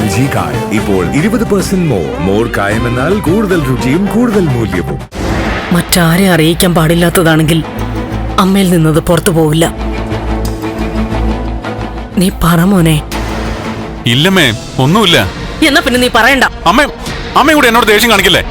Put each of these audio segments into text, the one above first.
LG കായം ഇപ്പോൾ 20% more കായം എന്നാൽ കൂടുതൽ രുചിയും കൂടുതൽ മൂല്യവും. മറ്റാരെ അറിയിക്കാൻ പാടില്ലാത്തതാണെങ്കിൽ അമ്മയിൽ നിന്നത് പുറത്തു പോവില്ല. നീ പറ മോനെ. ഇല്ലമ്മേ, ഒന്നുമില്ല. എന്നാ പിന്നെ നീ പറയണ്ട. അമ്മ കൂടെ എന്നോട് ദേഷ്യം കാണിക്കില്ലേ?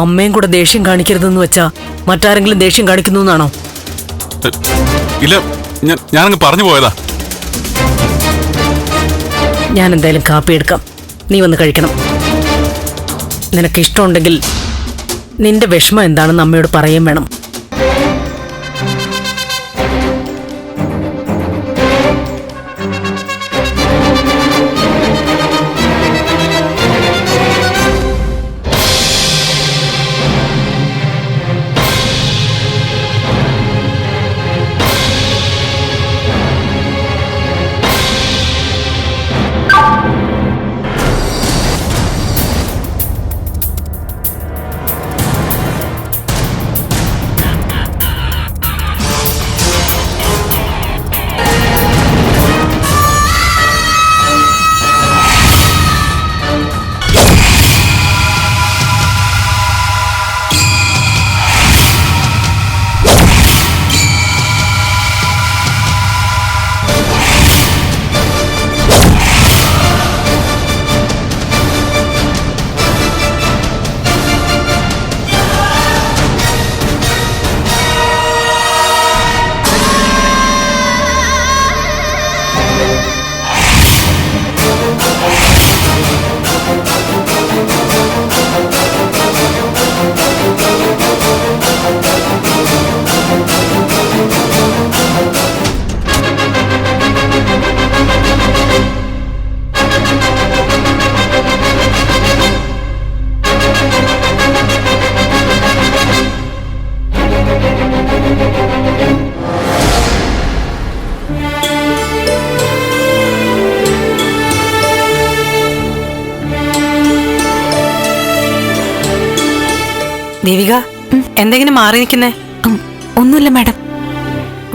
അമ്മയും കൂടെ ദേഷ്യം കാണിക്കരുതെന്ന് വെച്ചാ മറ്റാരെങ്കിലും ദേഷ്യം കാണിക്കുന്നു എന്നാണോ? ഇല്ല, ഞാനങ്ങ് പറഞ്ഞു പോയതാ. ഞാൻ എന്തായാലും കാപ്പി എടുക്കാം, നീ വന്ന് കഴിക്കണം. നിനക്ക് ഇഷ്ടമുണ്ടെങ്കിൽ നിന്റെ വിഷമം എന്താണെന്ന് അമ്മയോട് പറയാൻ വേണം. ദേവിക, എന്തെങ്കിലും മാറി നിൽക്കുന്നേ? ഒന്നുമില്ല മാഡം.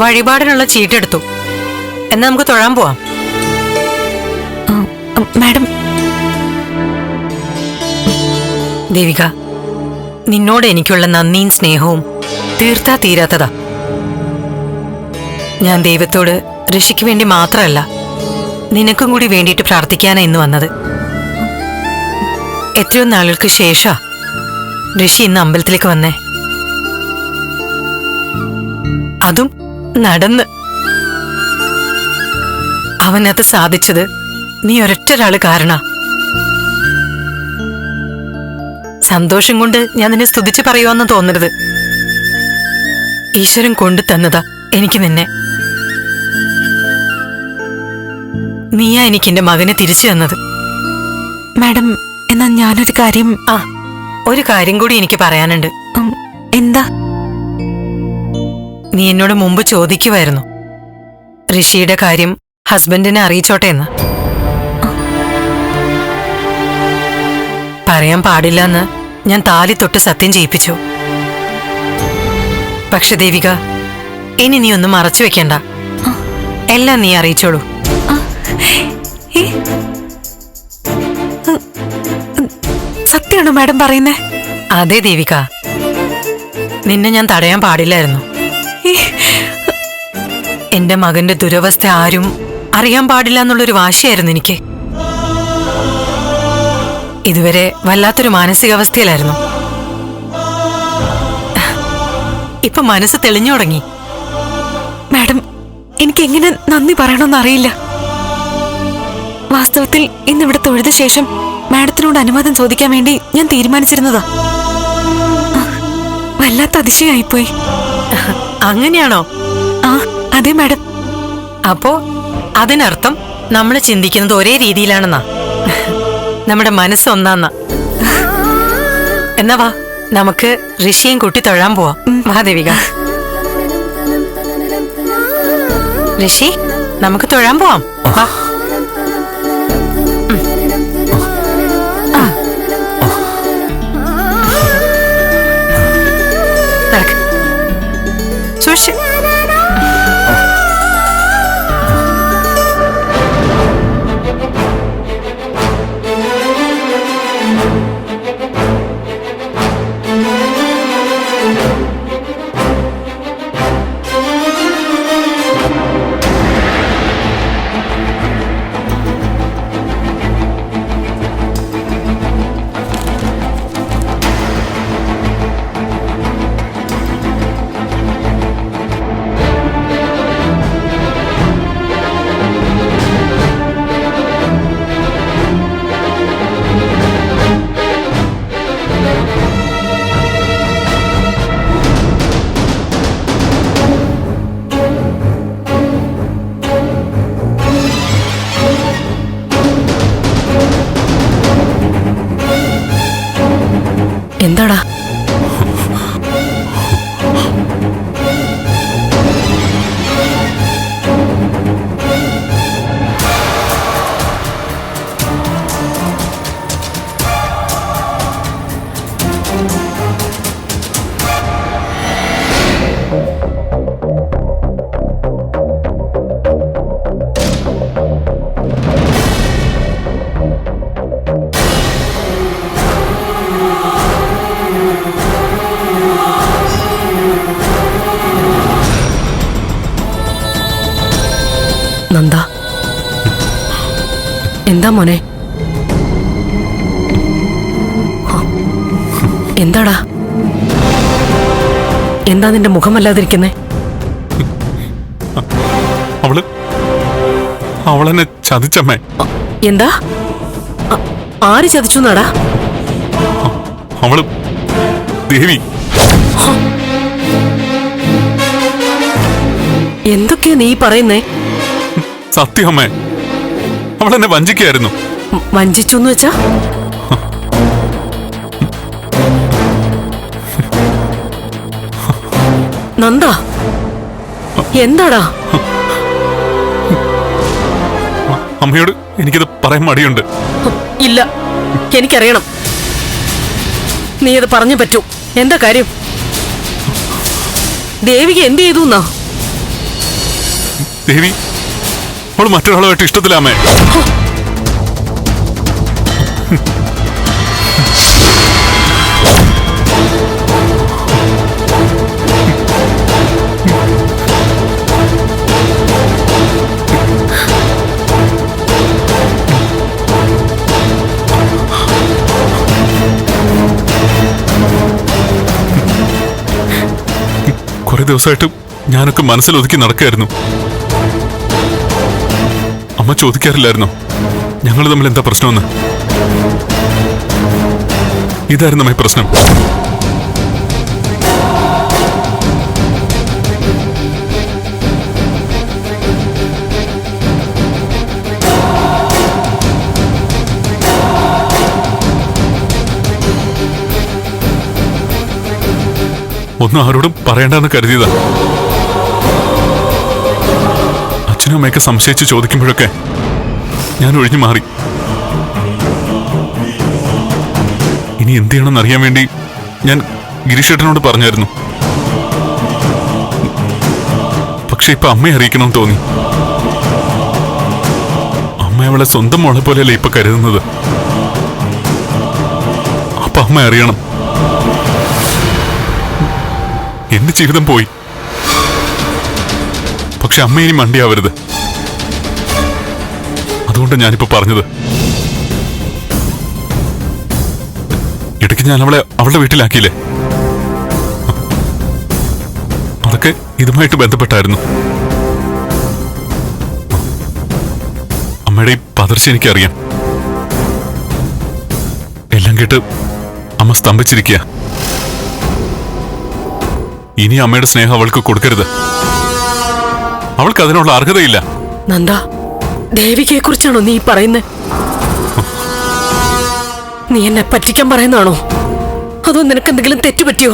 വഴിപാടിനുള്ള ചീട്ടെടുത്തു, എന്നാ നമുക്ക് തൊഴാൻ പോവാം. മാഡം, ദേവിക, നിന്നോട് എനിക്കുള്ള നന്ദിയും സ്നേഹവും തീർത്താ തീരാത്തതാ. ഞാൻ ദൈവത്തോട് ഋഷിക്ക് വേണ്ടി മാത്രമല്ല, നിനക്കും കൂടി വേണ്ടിയിട്ട് പ്രാർത്ഥിക്കാനാ ഇന്ന് വന്നത്. എത്രയോ നാളുകൾക്ക് ശേഷാ ഋഷി ഇന്ന് അമ്പലത്തിലേക്ക് വന്നേ, അതും നടന്ന്. അവനത് സാധിച്ചത് നീ ഒരൊറ്റൊരാള് കാരണ. സന്തോഷം കൊണ്ട് ഞാൻ നിന്നെ സ്തുതിച്ച് പറയുവാന്ന് തോന്നരുത്. ഈശ്വരൻ കൊണ്ടു തന്നതാ എനിക്ക് നിന്നെ. നീയാ എനിക്ക് എന്റെ മകനെ തിരിച്ചു തന്നത്. മാഡം, എന്നാ ഞാനൊരു കാര്യം. ഒരു കാര്യം കൂടി എനിക്ക് പറയാനുണ്ട്. എന്താ? നീ എന്നോട് മുമ്പ് ചോദിക്കുമായിരുന്നു ഋഷിയുടെ കാര്യം ഹസ്ബൻഡിനെ അറിയിച്ചോട്ടെ എന്ന്. പറയാൻ പാടില്ലെന്ന് ഞാൻ താലി തൊട്ട് സത്യം ചെയ്യിപ്പിച്ചു. പക്ഷെ ദേവിക, ഇനി നീ ഒന്നും മറച്ചു വെക്കണ്ട, എല്ലാം നീ അറിയിച്ചോളൂ. സത്യമാണോ മാഡം പറയുന്നേ? അതെ ദേവിക, നിന്നെ ഞാൻ തടയാൻ പാടില്ലായിരുന്നു. എന്റെ മകന്റെ ദുരവസ്ഥ ആരും അറിയാൻ പാടില്ല എന്നുള്ളൊരു വാശിയായിരുന്നു എനിക്ക്. ഇതുവരെ വല്ലാത്തൊരു മാനസികാവസ്ഥയിലായിരുന്നു. ഇപ്പൊ മനസ്സ് തെളിഞ്ഞു തുടങ്ങി. മാഡം, എനിക്ക് എങ്ങനെ നന്ദി പറയണമെന്ന് അറിയില്ല. വാസ്തവത്തിൽ ഇന്നിവിടെ തൊഴുത ശേഷം മാഡത്തിനോട് അനുവാദം ചോദിക്കാൻ വേണ്ടി ഞാൻ തീരുമാനിച്ചിരുന്നതാ. വല്ലാത്ത അതിശയായിപ്പോയി. അങ്ങനെയാണോ? അതെ മാഡം. അപ്പോ അതിനർത്ഥം നമ്മൾ ചിന്തിക്കുന്നത് ഒരേ രീതിയിലാണെന്നാ, നമ്മുടെ മനസ്സൊന്നാന്നാ. എന്നാ വാ, നമുക്ക് ഋഷിയും കൂട്ടി തൊഴാൻ പോവാം. വാ ദേവിക. ഋഷി, നമുക്ക് തൊഴാൻ പോവാം. വാ. നടക്ക്. സൂക്ഷിച്ച്. എന്താടാ? നന്ദ, എന്താ മോനെ? എന്താടാ? എന്താ നിന്റെ മുഖമല്ലാതിരിക്കുന്നേ? അവളെന്നെ ചതിച്ചമ്മേ. എന്താ? ആര് ചതിച്ചു നാടാ? അവള് ദേവി. എന്തൊക്കെയാ നീ പറയുന്നേ? സത്യം അമ്മേ, അവളെന്നെ വഞ്ചിക്കായിരുന്നു. വഞ്ചിച്ചു എന്ന് വെച്ചാ? നന്ദ, എന്താടാ? അമ്മയോട് എനിക്കിത് പറയാൻ മടിയുണ്ട്. ഇല്ല, എനിക്കറിയണം. നീ അത് പറഞ്ഞു പറ്റൂ. എന്താ കാര്യം? ദേവിക എന്ത് ചെയ്തു എന്നാ? ദേവി അവള് മറ്റൊരാളുമായിട്ട് ഇഷ്ടത്തിലാമേ. കുറെ ദിവസമായിട്ട് ഞാനൊക്കെ മനസ്സിലൊതുക്കി നടക്കായിരുന്നു. അമ്മ ചോദിക്കാറില്ലായിരുന്നോ ഞങ്ങൾ തമ്മിൽ എന്താ പ്രശ്നമെന്ന്? ഇതായിരുന്നു അമ്മ പ്രശ്നം. ഒന്നും ആരോടും പറയണ്ടെന്ന് കരുതിയതാ. അച്ഛനും അമ്മയൊക്കെ സംശയിച്ച് ചോദിക്കുമ്പോഴൊക്കെ ഞാൻ ഒഴിഞ്ഞു മാറി. ഇനി എന്ത് ചെയ്യണമെന്ന് അറിയാൻ വേണ്ടി ഞാൻ ഗിരീഷേട്ടനോട് പറഞ്ഞായിരുന്നു. പക്ഷെ ഇപ്പൊ അമ്മയെ അറിയിക്കണമെന്ന് തോന്നി. അമ്മ അവളെ സ്വന്തം മോളെ പോലെയല്ലേ ഇപ്പൊ കരുതുന്നത്. അപ്പൊ അമ്മ അറിയണം. എന്റെ ജീവിതം പോയി. പക്ഷെ അമ്മ ഇനി മണ്ടിയാവരുത്. അതുകൊണ്ട് ഞാനിപ്പോ പറഞ്ഞത്. ഇടയ്ക്ക് ഞാൻ അവളെ അവളുടെ വീട്ടിലാക്കിയില്ലേ, അതൊക്കെ ഇതുമായിട്ട് ബന്ധപ്പെട്ടായിരുന്നു. അമ്മയുടെ ഈ പതർച്ച എനിക്കറിയാം. എല്ലാം കേട്ട് അമ്മ സ്തംഭിച്ചിരിക്കുക. ഇനി അമ്മയുടെ സ്നേഹം അവൾക്ക് കൊടുക്കരുത്. അവൾക്ക് അതിനുള്ള അർഹതയില്ല. നന്ദ, ദേവികയെ കുറിച്ചാണോ നീ പറയുന്നത്? നീ എന്നെ പറ്റിക്കാൻ പറയുന്നതാണോ? അതോ നിനക്ക് എന്തെങ്കിലും തെറ്റുപറ്റിയോ?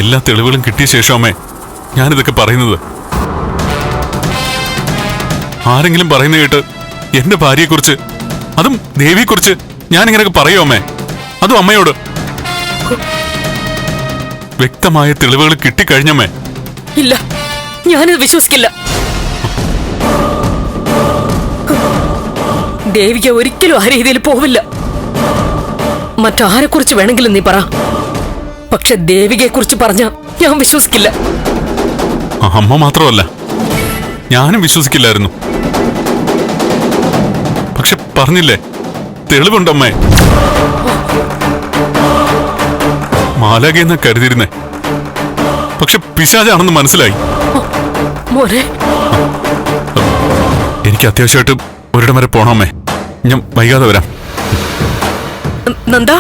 എല്ലാ തെളിവുകളും കിട്ടിയ ശേഷമേ ഞാനിതൊക്കെ പറയുന്നത്. ആരെങ്കിലും പറയുന്ന കേട്ട് എന്റെ ഭാര്യയെക്കുറിച്ച്, അതും ദേവിയെക്കുറിച്ച് ഞാൻ ഇങ്ങനെയൊക്കെ പറയോ അമ്മേ? അതും അമ്മയോട്. വ്യക്തമായ തെളിവുകൾ കിട്ടിക്കഴിഞ്ഞമ്മേ. ഇല്ല, ഞാനിത് വിശ്വസിക്കില്ല. ദേവിക ഒരിക്കലും ആ രീതിയിൽ പോവില്ല. മറ്റാരെക്കുറിച്ച് വേണമെങ്കിലും നീ പറ, പക്ഷെ ദേവികയെ കുറിച്ച് പറഞ്ഞ ഞാൻ വിശ്വസിക്കില്ല. അമ്മ മാത്രമല്ല, ഞാനും വിശ്വസിക്കില്ലായിരുന്നു. പക്ഷെ പറഞ്ഞില്ലേ, തെളിവുണ്ടമ്മേ. മാലാഖയെന്നാ കരുതിയിരുന്നേ, പക്ഷെ പിശാചാണെന്ന് മനസ്സിലായി. മോനെ, എനിക്ക് അത്യാവശ്യമായിട്ട് ഒരിടം വരെ പോണമേ. ഞാൻ വൈകാതെ വരാം. നന്ദ,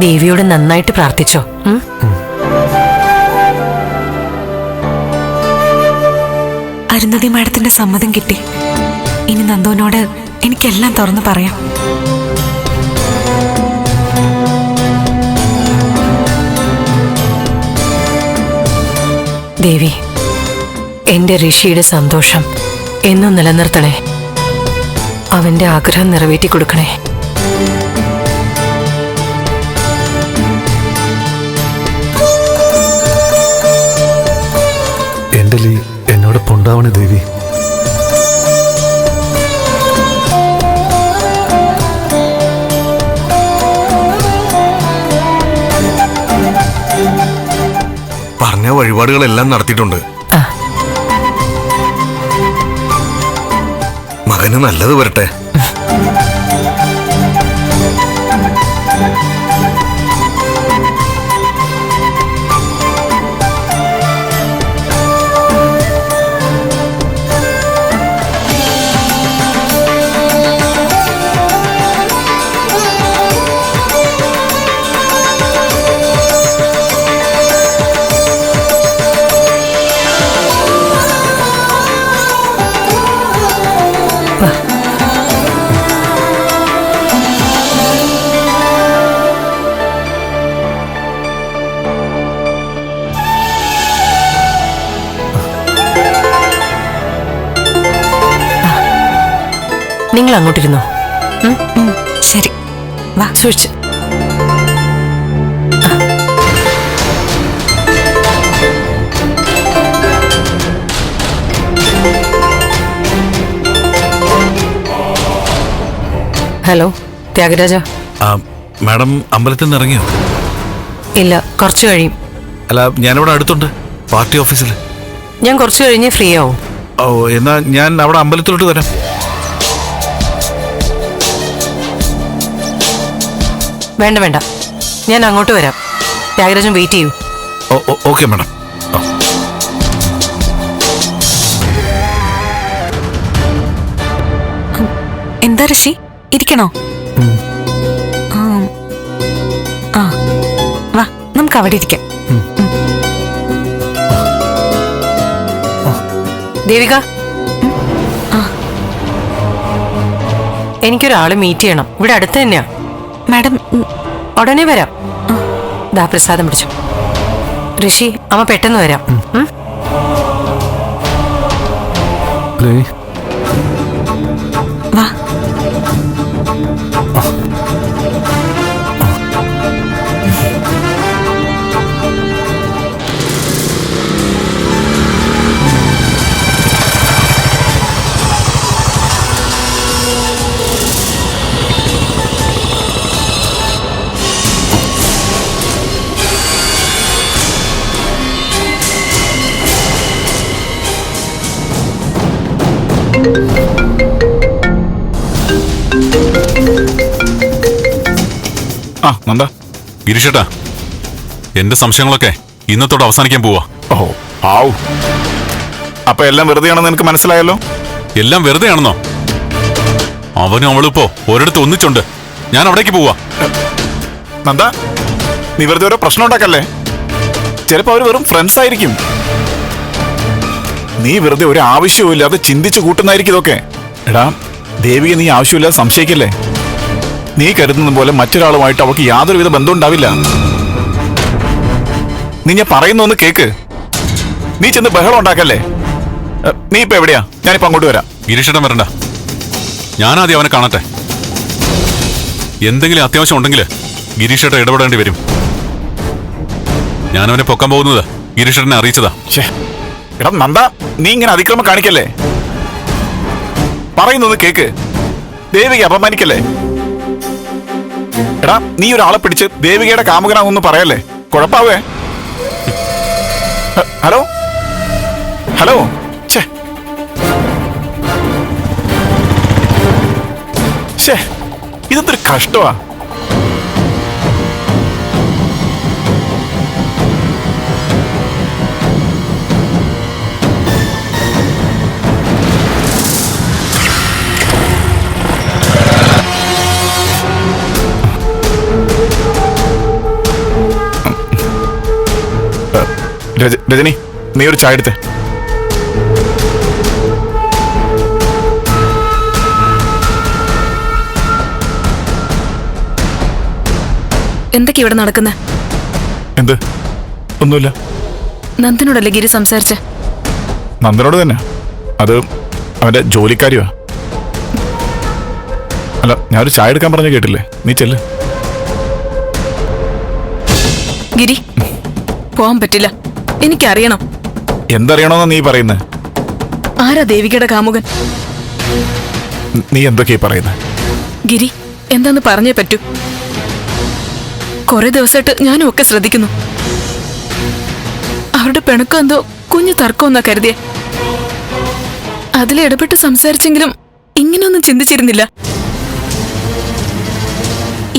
ദേവിയോട് നന്നായിട്ട് പ്രാർത്ഥിച്ചോ. അരുന്ധതി മാഡത്തിന്റെ സമ്മതം കിട്ടി. ഇനി നന്ദുവിനോട് എനിക്കെല്ലാം തുറന്നു പറയാം. ദേവി, എന്റെ ഋഷിയുടെ സന്തോഷം എന്നും നിലനിർത്തണേ. അവന്റെ ആഗ്രഹം നിറവേറ്റി കൊടുക്കണേ. എന്റെ ലീ എന്നോടൊപ്പം ഉണ്ടാവണേ ദേവി. പറഞ്ഞ വഴിപാടുകളെല്ലാം നടത്തിയിട്ടുണ്ട്. മകന് നല്ലത് വരട്ടെ. നിങ്ങൾ അങ്ങോട്ടിരുന്നോ. ശരി, വാ. സൂക്ഷിച്ച്. ഹലോ ത്യാഗരാജ. മാഡം അമ്പലത്തിൽ നിന്ന് ഇറങ്ങിയോ? ഇല്ല, കുറച്ച് കഴിയും. അല്ല, ഞാനിവിടെ അടുത്തുണ്ട്, പാർട്ടി ഓഫീസിൽ. ഞാൻ കുറച്ച് കഴിഞ്ഞ് ഫ്രീ ആവും. ഓ, എന്നാ ഞാൻ അവിടെ അമ്പലത്തിലോട്ട് വരാം. വേണ്ട വേണ്ട, ഞാൻ അങ്ങോട്ട് വരാം. ത്യാഗരാജൻ വെയിറ്റ് ചെയ്യൂ. Okay madam. എന്താ ഋഷി, ഇരിക്കണോ? ആ, വാ, നമുക്ക് അവിടെ ഇരിക്കാം. ദേവിക, എനിക്കൊരാളെ മീറ്റ് ചെയ്യണം. ഇവിടെ അടുത്ത് തന്നെയാ. മാഡം, ഉടനെ വരാം. ദാ പ്രസാദം പിടിച്ചു. ഋഷി, അമ്മ പെട്ടെന്ന് വരാം. ലീ, വാ. ആ നന്ദ. ഗിരീഷേട്ടാ, എന്റെ സംശയങ്ങളൊക്കെ ഇന്നത്തോടെ അവസാനിക്കാൻ പോവാ. ഓ ആവു. അപ്പൊ എല്ലാം വെറുതെയാണെന്ന് എനിക്ക് മനസ്സിലായല്ലോ. എല്ലാം വെറുതെ ആണെന്നോ? അവനും അവളിപ്പോ ഒരിടത്ത് ഒന്നിച്ചുണ്ട്. ഞാൻ അവിടേക്ക് പോവാ. നന്ദ, നീ വെറുതെ ഓരോ പ്രശ്നം ഉണ്ടാക്കല്ലേ. ചിലപ്പോ അവര് വെറും ഫ്രണ്ട്സ് ആയിരിക്കും. നീ വെറുതെ ഒരു ആവശ്യവുമില്ലാതെ ചിന്തിച്ചു കൂട്ടുന്നതായിരിക്കും ഇതൊക്കെ. എടാ ദേവിയെ നീ ആവശ്യമില്ലാതെ സംശയിക്കല്ലേ. നീ കരുതുന്ന പോലെ മറ്റൊരാളുമായിട്ട് അവൾക്ക് യാതൊരുവിധ ബന്ധം ഉണ്ടാവില്ല. നീ ഞാൻ പറയുന്നൊന്ന് കേക്ക്. നീ ചെന്ന് ബഹളം ഉണ്ടാക്കല്ലേ. നീ ഇപ്പൊ എവിടെയാ? ഞാനിപ്പോ അങ്ങോട്ട് വരാം. ഗിരീഷേട്ടൻ വരണ്ട, ഞാനാദ്യം അവനെ കാണട്ടെ. എന്തെങ്കിലും അത്യാവശ്യം ഉണ്ടെങ്കിൽ ഗിരീഷേട്ടൻ ഇടപെടേണ്ടി വരും. ഞാനവനെ പൊക്കാൻ പോകുന്നത് ഗിരീഷേട്ടനെ അറിയിച്ചതാ. എടാ നന്ദ, നീ ഇങ്ങനെ അതിക്രമം കാണിക്കല്ലേ. പറയുന്നൊന്ന് കേക്ക്. ദേവിക അപമാനിക്കല്ലേ. എടാ നീ ഒരാളെ പിടിച്ച് ദേവികയുടെ കാമുകനാണെന്ന് പറയല്ലേ. കുഴപ്പാവേ. Hello hello. ഇതൊരു കഷ്ടമാ. രജനി, നീ ഒരു ചായ എടുത്തേ. എന്തൊക്കെയാ ഇവിടെ നടക്കുന്നത്? എന്ത്? ഒന്നുമില്ല. നന്ദനോടല്ലേ ഗിരി സംസാരിച്ച? നന്ദനോട് തന്നെ. അത് അവന്റെ ജോലിക്കാരിയാ. അല്ല, ഞാനൊരു ചായ എടുക്കാൻ പറഞ്ഞ കേട്ടില്ലേ. നീ ചെല്ല്. ഗിരി, പോവാൻ പറ്റില്ല. എനിക്കറിയണം. എന്തറിയണമെന്നാ നീ പറയുന്നത്? ആരാ ദേവികയുടെ കാമുകൻ? നീ എന്തൊക്കെയാ പറയുന്നത്? ഗിരി, എന്താന്ന് പറഞ്ഞേ പറ്റൂ. കുറെ ദിവസമായിട്ട് ഞാനും ഒക്കെ ശ്രദ്ധിക്കുന്നു. അവരുടെ പിണക്കം എന്തോ കുഞ്ഞു തർക്കം എന്നാ കരുതിയേ. അതിലിടപെട്ട് സംസാരിച്ചെങ്കിലും ഇങ്ങനെയൊന്നും ചിന്തിച്ചിരുന്നില്ല.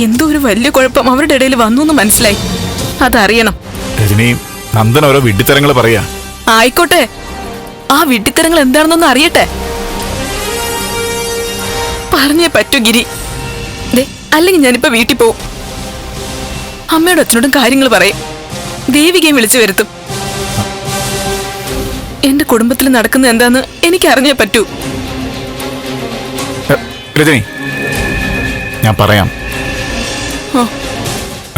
എന്തോ ഒരു വലിയ കുഴപ്പം അവരുടെ ഇടയിൽ വന്നു എന്ന് മനസ്സിലായി. അതറിയണം. രജനി, നന്ദൻ ഓരോ വിഡ്ഢിത്തരങ്ങൾ പറയാ. ആയിക്കോട്ടെ, ആ വിഡ്ഢിത്തരങ്ങൾ എന്താണെന്നൊന്ന് അറിയട്ടെ. പറഞ്ഞേ പറ്റൂ ഗിരി. അല്ലെങ്കിൽ ഞാനിപ്പോ വീട്ടിൽ പോവും. അമ്മയോടും അച്ഛനോടും കാര്യങ്ങൾ പറയും. ദേവികയും വിളിച്ചു വരുത്തും. എന്റെ കുടുംബത്തിൽ നടക്കുന്നത് എന്താന്ന് എനിക്ക് അറിഞ്ഞേ പറ്റൂ. രജനി, ഞാൻ പറയാം.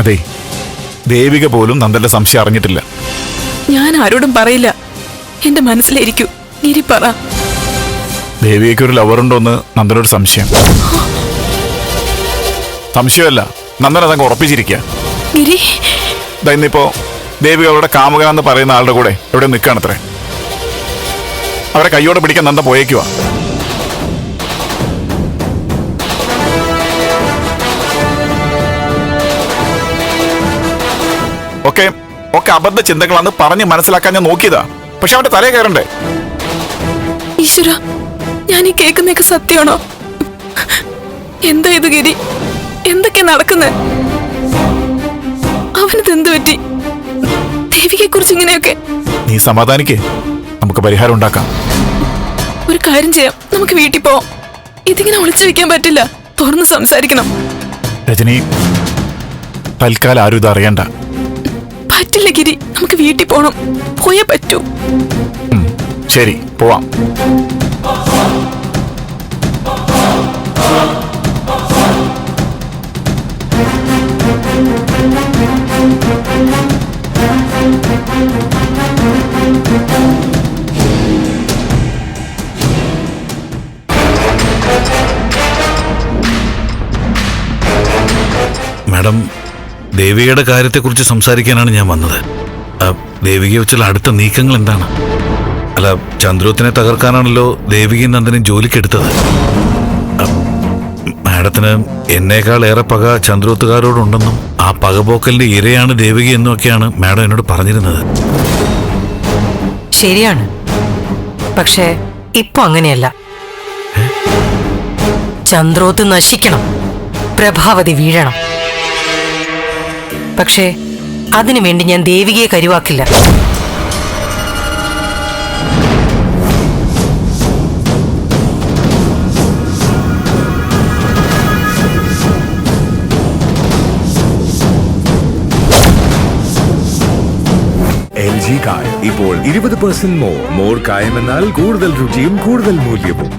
അതെ, ദേവിക പോലും നന്ദന്റെ സംശയം അറിഞ്ഞിട്ടില്ല. ഞാൻ ആരോടും പറയില്ല. എന്റെ മനസ്സിലിരിക്കൂ. ഗിരി പറ. ദേവികയ്ക്ക് ഒരു ലവറുണ്ടോന്ന് നന്ദനോട് സംശയം. സംശയമല്ല, നന്ദൻ അതങ്ങ് ഉറപ്പിച്ചിരിക്കുക. ഗിരി, ഇന്നിപ്പോ ദേവിക അവരുടെ കാമുകനെന്ന് പറയുന്ന ആളുടെ കൂടെ എവിടെ നിൽക്കുകയാണത്രേ. അവരെ കൈയോടെ പിടിക്കാൻ നന്ദ പോയേക്കുവാ. ഒക്കെ ഒക്കെ അബദ്ധ ചിന്തകളാന്ന് പറഞ്ഞ് മനസ്സിലാക്കാൻ ഞാൻ നോക്കിയതാ. പക്ഷെ അവന്റെ തലേ കയറണ്ടേ. ഈശ്വര, ഞാൻ ഈ കേൾക്കുന്നതൊക്കെ സത്യമാണോ? എന്താ ഇത് ഗിരി? എന്തൊക്കെയാ നടക്കുന്നത്? അവനത് പറ്റി? ദേവികയെ കുറിച്ച് ഇങ്ങനെയൊക്കെ? നീ സമാധാനിക്കേ, നമുക്ക് പരിഹാരം ഉണ്ടാക്കാം. ഒരു കാര്യം ചെയ്യാം, നമുക്ക് വീട്ടിൽ പോവാം. ഇതിങ്ങനെ ഒളിച്ചു വെക്കാൻ പറ്റില്ല. തുറന്ന് സംസാരിക്കണം. രജനി, തൽക്കാലം ആരും ഇത് അറിയണ്ട. പറ്റില്ല ഗിരി, നമുക്ക് വീട്ടിൽ പോണം. പോയേ പറ്റൂ. ശരി, പോവാം. മാഡം, ദേവികയുടെ കാര്യത്തെക്കുറിച്ച് സംസാരിക്കാനാണ് ഞാൻ വന്നത്. ദേവികയെ വെച്ചുള്ള അടുത്ത നീക്കങ്ങൾ എന്താണ്? അല്ല, ചന്ദ്രോത്തിനെ തകർക്കാനാണല്ലോ ദേവികയും നന്ദനും ജോലിക്കെടുത്തത്. മാഡത്തിന് എന്നേക്കാൾ ഏറെ പക ചന്ദ്രോത്തുകാരോടുണ്ടെന്നും ആ പകപോക്കലിന്റെ ഇരയാണ് ദേവിക എന്നൊക്കെയാണ് മാഡം എന്നോട് പറഞ്ഞിരുന്നത്. ശരിയാണ്, പക്ഷേ ഇപ്പൊ അങ്ങനെയല്ല. ചന്ദ്രോത്ത് നശിക്കണം, പ്രഭാവതി വീഴണം. പക്ഷേ അതിനുവേണ്ടി ഞാൻ ദേവികയെ കരുവാക്കില്ല. LG കായം ഇപ്പോൾ 20% മോർ കായം എന്നാൽ കൂടുതൽ രുചിയും കൂടുതൽ മൂല്യവും.